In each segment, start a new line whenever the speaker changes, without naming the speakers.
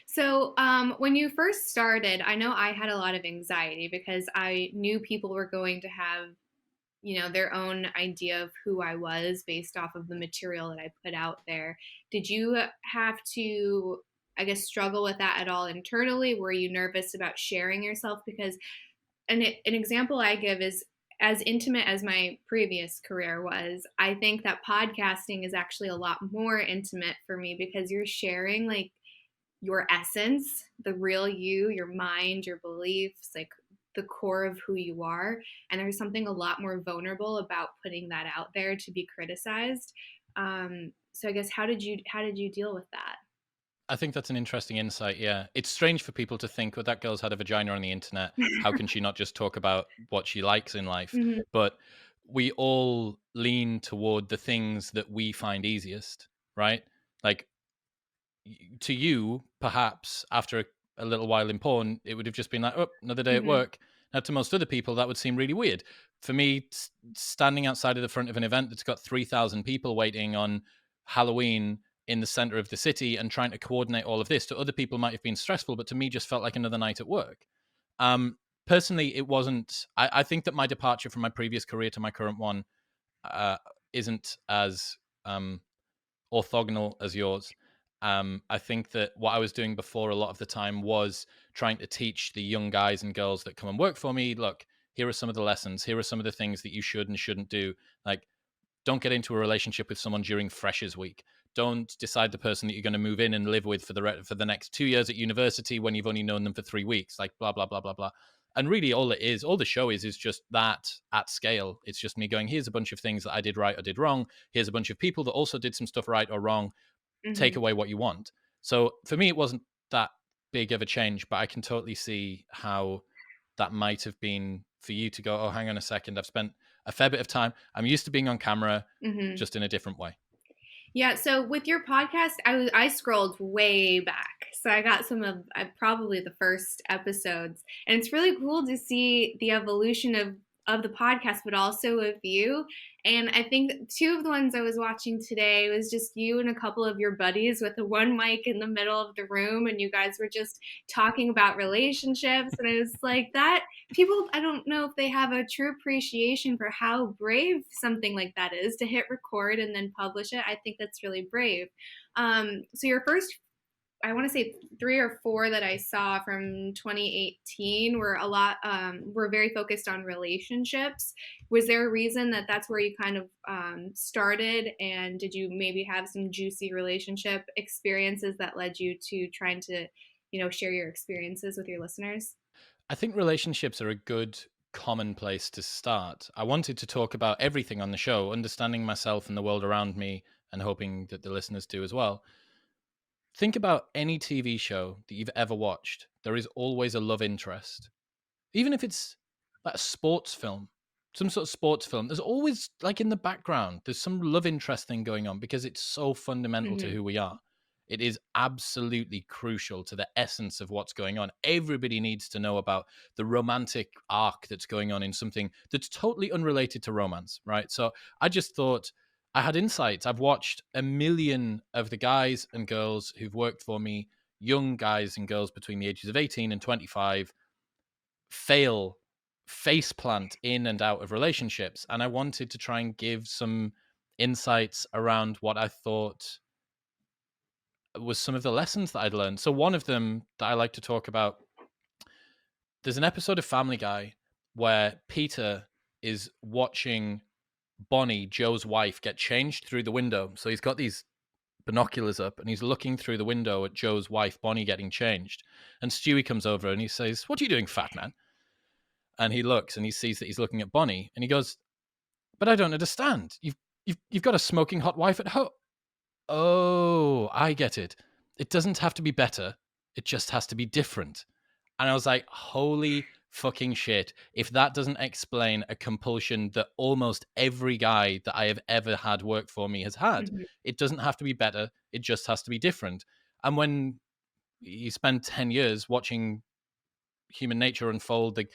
So, when you first started, I know I had a lot of anxiety because I knew people were going to have, their own idea of who I was based off of the material that I put out there. Did you have to, I guess, struggle with that at all internally? Were you nervous about sharing yourself? Because an example I give is as intimate as my previous career was, I think that podcasting is actually a lot more intimate for me because you're sharing like your essence, the real you, your mind, your beliefs, like the core of who you are. And there's something a lot more vulnerable about putting that out there to be criticized. So I guess how did you deal with that?
I think that's an interesting insight. Yeah. It's strange for people to think, well, that girl's had a vagina on the internet. How can she not just talk about what she likes in life?
Mhm.
But we all lean toward the things that we find easiest, right? Like to you, perhaps after a little while in porn, it would have just been like, oh, another day at
Mhm.
work. Now, to most other people, that would seem really weird. For me, standing outside of the front of an event that's got 3,000 people waiting on Halloween in the center of the city and trying to coordinate all of this, to other people might have been stressful, but to me, just felt like another night at work. Um, Personally, it wasn't. I think that my departure from my previous career to my current one uh, isn't as orthogonal as yours. I think that what I was doing before a lot of the time was trying to teach the young guys and girls that come and work for me, look, here are some of the lessons. Here are some of the things that you should and shouldn't do. Like, don't get into a relationship with someone during Freshers Week. Don't decide the person that you're going to move in and live with for the next 2 years at university when you've only known them for 3 weeks. Like blah blah blah blah blah. And really, all the show is just that at scale. It's just me going, here's a bunch of things that I did right or did wrong. Here's a bunch of people that also did some stuff right or wrong. Take
Mhm.
away what you want. So for me, it wasn't that big of a change, but I can totally see how that might have been for you to go, oh, hang on a second. I've spent a fair bit of time. I'm used to being on camera,
Mhm.
just in a different way.
Yeah, so with your podcast, I scrolled way back. So I got some of probably the first episodes. And it's really cool to see the evolution of the podcast, but also of you. And I think two of the ones I was watching today was just you and a couple of your buddies with the one mic in the middle of the room, and you guys were just talking about relationships. And I was like, that people, I don't know if they have a true appreciation for how brave something like that is to hit record and then publish it. I think that's really brave. So your first, I want to say three or four that I saw from 2018 were a lot, were very focused on relationships. Was there a reason that that's where you kind of started? And did you maybe have some juicy relationship experiences that led you to trying to, share your experiences with your listeners?
I think relationships are a good common place to start. I wanted to talk about everything on the show, understanding myself and the world around me, and hoping that the listeners do as well. Think about any TV show that you've ever watched. There is always a love interest. Even if it's like a sports film, some sort of sports film, there's always, like in the background, there's some love interest thing going on because it's so fundamental to
Mm-hmm.
who we are. It is absolutely crucial to the essence of what's going on. Everybody needs to know about the romantic arc that's going on in something that's totally unrelated to romance, right? So I just thought I had insights. I've watched a million of the guys and girls who've worked for me, young guys and girls between the ages of 18 and 25, fail faceplant in and out of relationships. And I wanted to try and give some insights around what I thought was some of the lessons that I'd learned. So one of them that I like to talk about, there's an episode of Family Guy where Peter is watching Bonnie, Joe's wife, get changed through the window. So he's got these binoculars up and he's looking through the window at Joe's wife, Bonnie, getting changed. And Stewie comes over and he says, "What are you doing, fat man?" And he looks and he sees that he's looking at Bonnie and he goes, "But I don't understand. You've got a smoking hot wife at home." Oh, I get it. It doesn't have to be better. It just has to be different. And I was like, holy fucking shit. If that doesn't explain a compulsion that almost every guy that I have ever had work for me has had,
Mm-hmm.
it doesn't have to be better. It just has to be different. And when you spend 10 years watching human nature unfold, the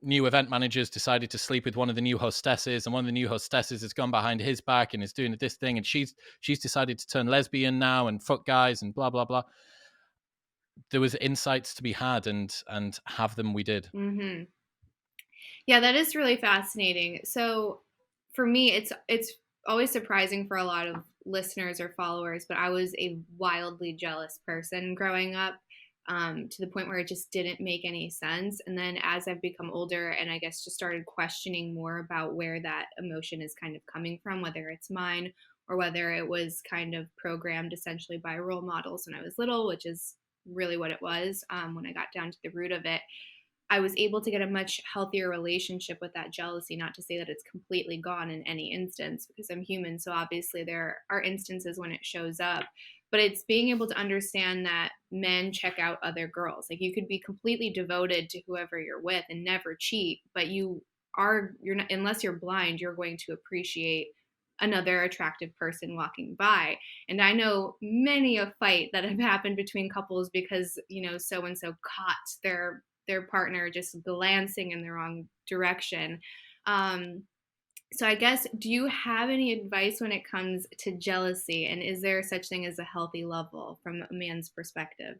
new event managers decided to sleep with one of the new hostesses, and one of the new hostesses has gone behind his back and is doing this thing, and she's decided to turn lesbian now and fuck guys and blah blah blah. there was insights to be had, and have them we did.
Hmm. Yeah, that is really fascinating. So for me, it's always surprising for a lot of listeners or followers, but I was a wildly jealous person growing up, to the point where it just didn't make any sense. And then as I've become older and I guess just started questioning more about where that emotion is kind of coming from, whether it's mine or whether it was kind of programmed essentially by role models when I was little, which is really what it was, when I got down to the root of it. I was able to get a much healthier relationship with that jealousy. Not to say that it's completely gone in any instance, because I'm human. So obviously there are instances when it shows up, but it's being able to understand that men check out other girls. Like you could be completely devoted to whoever you're with and never cheat, but you're not, unless you're blind, you're going to appreciate another attractive person walking by. And I know many a fight that have happened between couples because, so and so caught their partner just glancing in the wrong direction. Um, so I guess, do you have any advice when it comes to jealousy? And is there such thing as a healthy level from a man's perspective?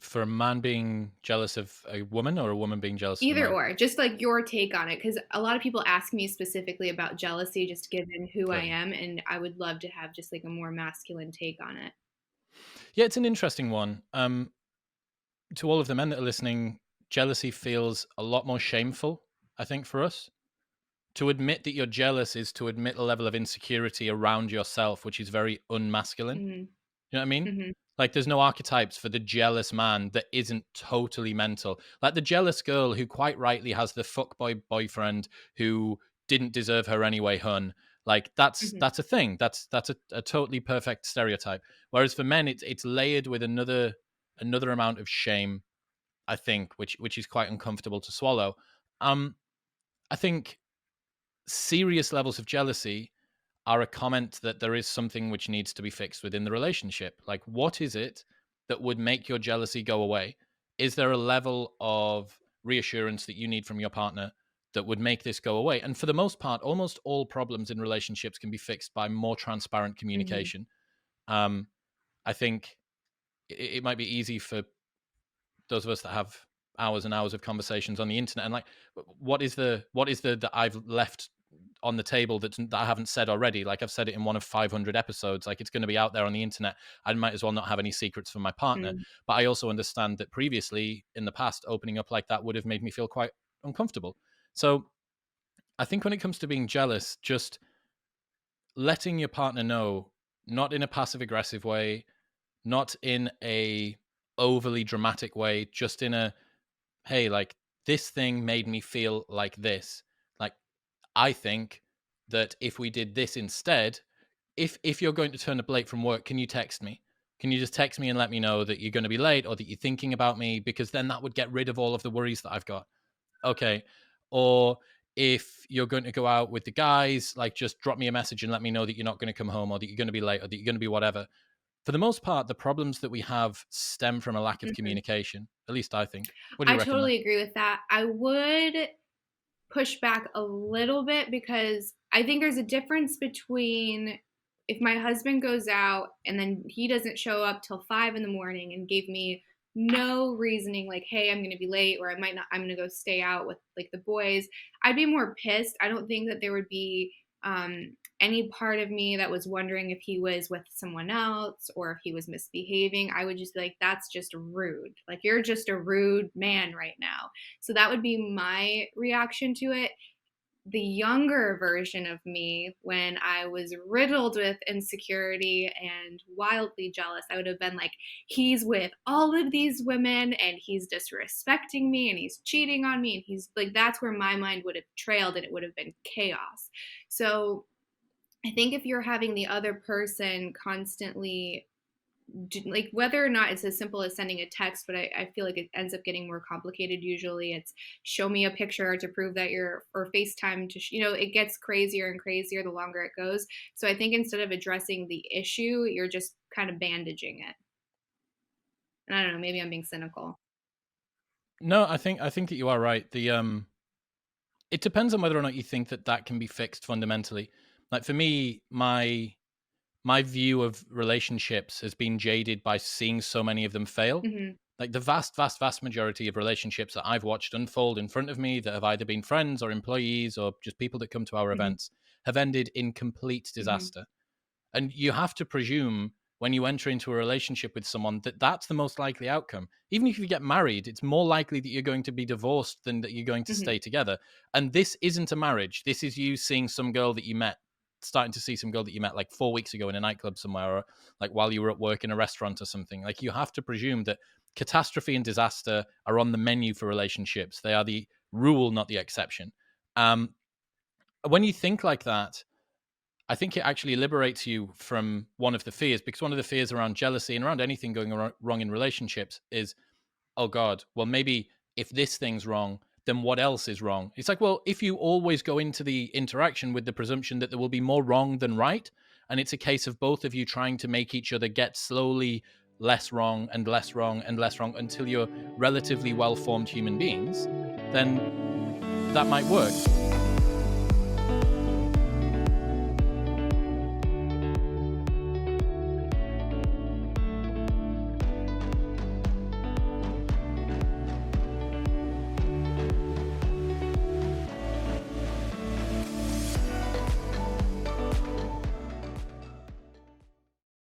For a man being jealous of a woman, or a woman being jealous of a
Either
man?
or, just like your take on it. Because a lot of people ask me specifically about jealousy, just given who I
Got you.
am. And I would love to have just like a more masculine take on it.
Yeah, it's an interesting one. To all of the men that are listening, jealousy feels a lot more shameful, I think, for us. To admit that you're jealous is to admit a level of insecurity around yourself, which is very unmasculine.
Hmm.
You know what I mean?
Hmm.
Like, there's no archetypes for the jealous man that isn't totally mental. Like the jealous girl who quite rightly has the fuckboy boyfriend who didn't deserve her anyway, hun. Like
Hmm.
that's a thing. That's a totally perfect stereotype. Whereas for men, it's layered with another amount of shame, I think, which is quite uncomfortable to swallow. Um, I think serious levels of jealousy are a comment that there is something which needs to be fixed within the relationship. Like, what is it that would make your jealousy go away? Is there a level of reassurance that you need from your partner that would make this go away? And for the most part, almost all problems in relationships can be fixed by more transparent
Hmm.
communication. Um, I think it might be easy for those of us that have hours and hours of conversations on the internet, and like, what is the that I've left on the table that I haven't said already? Like, I've said it in one of 500 episodes. Like, it's going to be out there on the internet. I might as well not have any secrets from my partner.
Hmm.
But I also understand that previously in the past, opening up like that would have made me feel quite uncomfortable. So I think when it comes to being jealous, just letting your partner know, not in a passive aggressive way, not in a overly dramatic way, just in a, hey, like, this thing made me feel like this. Like, I think that if we did this instead, if you're going to turn up late from work, can you text me? Can you just text me and let me know that you're going to be late, or that you're thinking about me? Because then that would get rid of all of the worries that I've got. Okay. Or if you're going to go out with the guys, like, just drop me a message and let me know that you're not going to come home, or that you're going to be late, or that you're going to be whatever. For the most part, the problems that we have stem from a lack of
Hmm.
communication. At least I think. What do you
I
reckon, Matt?
totally agree with that. I would push back a little bit because I think there's a difference between if my husband goes out and then he doesn't show up till 5 in the morning and gave me no reasoning, like, hey, I'm going to be late, or I might not, I'm going to go stay out with like the boys. I'd be more pissed. I don't think that there would be any part of me that was wondering if he was with someone else or if he was misbehaving. I would just be like, that's just rude. Like, you're just a rude man right now. So that would be my reaction to it. The younger version of me, when I was riddled with insecurity and wildly jealous, I would have been like, he's with all of these women and he's disrespecting me and he's cheating on me. And he's like, that's where my mind would have trailed and it would have been chaos. So I think if you're having the other person constantly, like, whether or not it's as simple as sending a text, but I feel like it ends up getting more complicated. Usually it's show me a picture to prove that you're, or FaceTime to, it gets crazier and crazier the longer it goes. So I think instead of addressing the issue, you're just kind of bandaging it. And I don't know, maybe I'm being cynical.
No, I think that you are right. It depends on whether or not you think that that can be fixed fundamentally. Like, for me, my view of relationships has been jaded by seeing so many of them fail.
Hmm.
Like the vast majority of relationships that I've watched unfold in front of me that have either been friends or employees or just people that come to our
Mm-hmm.
events have ended in complete
Mm-hmm.
disaster. And you have to presume when you enter into a relationship with someone that that's the most likely outcome. Even if you get married, it's more likely that you're going to be divorced than that you're going to
Mm-hmm.
stay together. And this isn't a marriage. This is you seeing some girl that you met, starting to see some girl that you met like 4 weeks ago in a nightclub somewhere, or like while you were at work in a restaurant or something. Like you have to presume that catastrophe and disaster are on the menu for relationships. They are the rule, not the exception. When you think like that, I think it actually liberates you from one of the fears, because one of the fears around jealousy and around anything going wrong in relationships is, oh God, well, maybe if this thing's wrong, then what else is wrong? It's like, well, if you always go into the interaction with the presumption that there will be more wrong than right, and it's a case of both of you trying to make each other get slowly less wrong and less wrong and less wrong until you're relatively well-formed human beings, then that might work.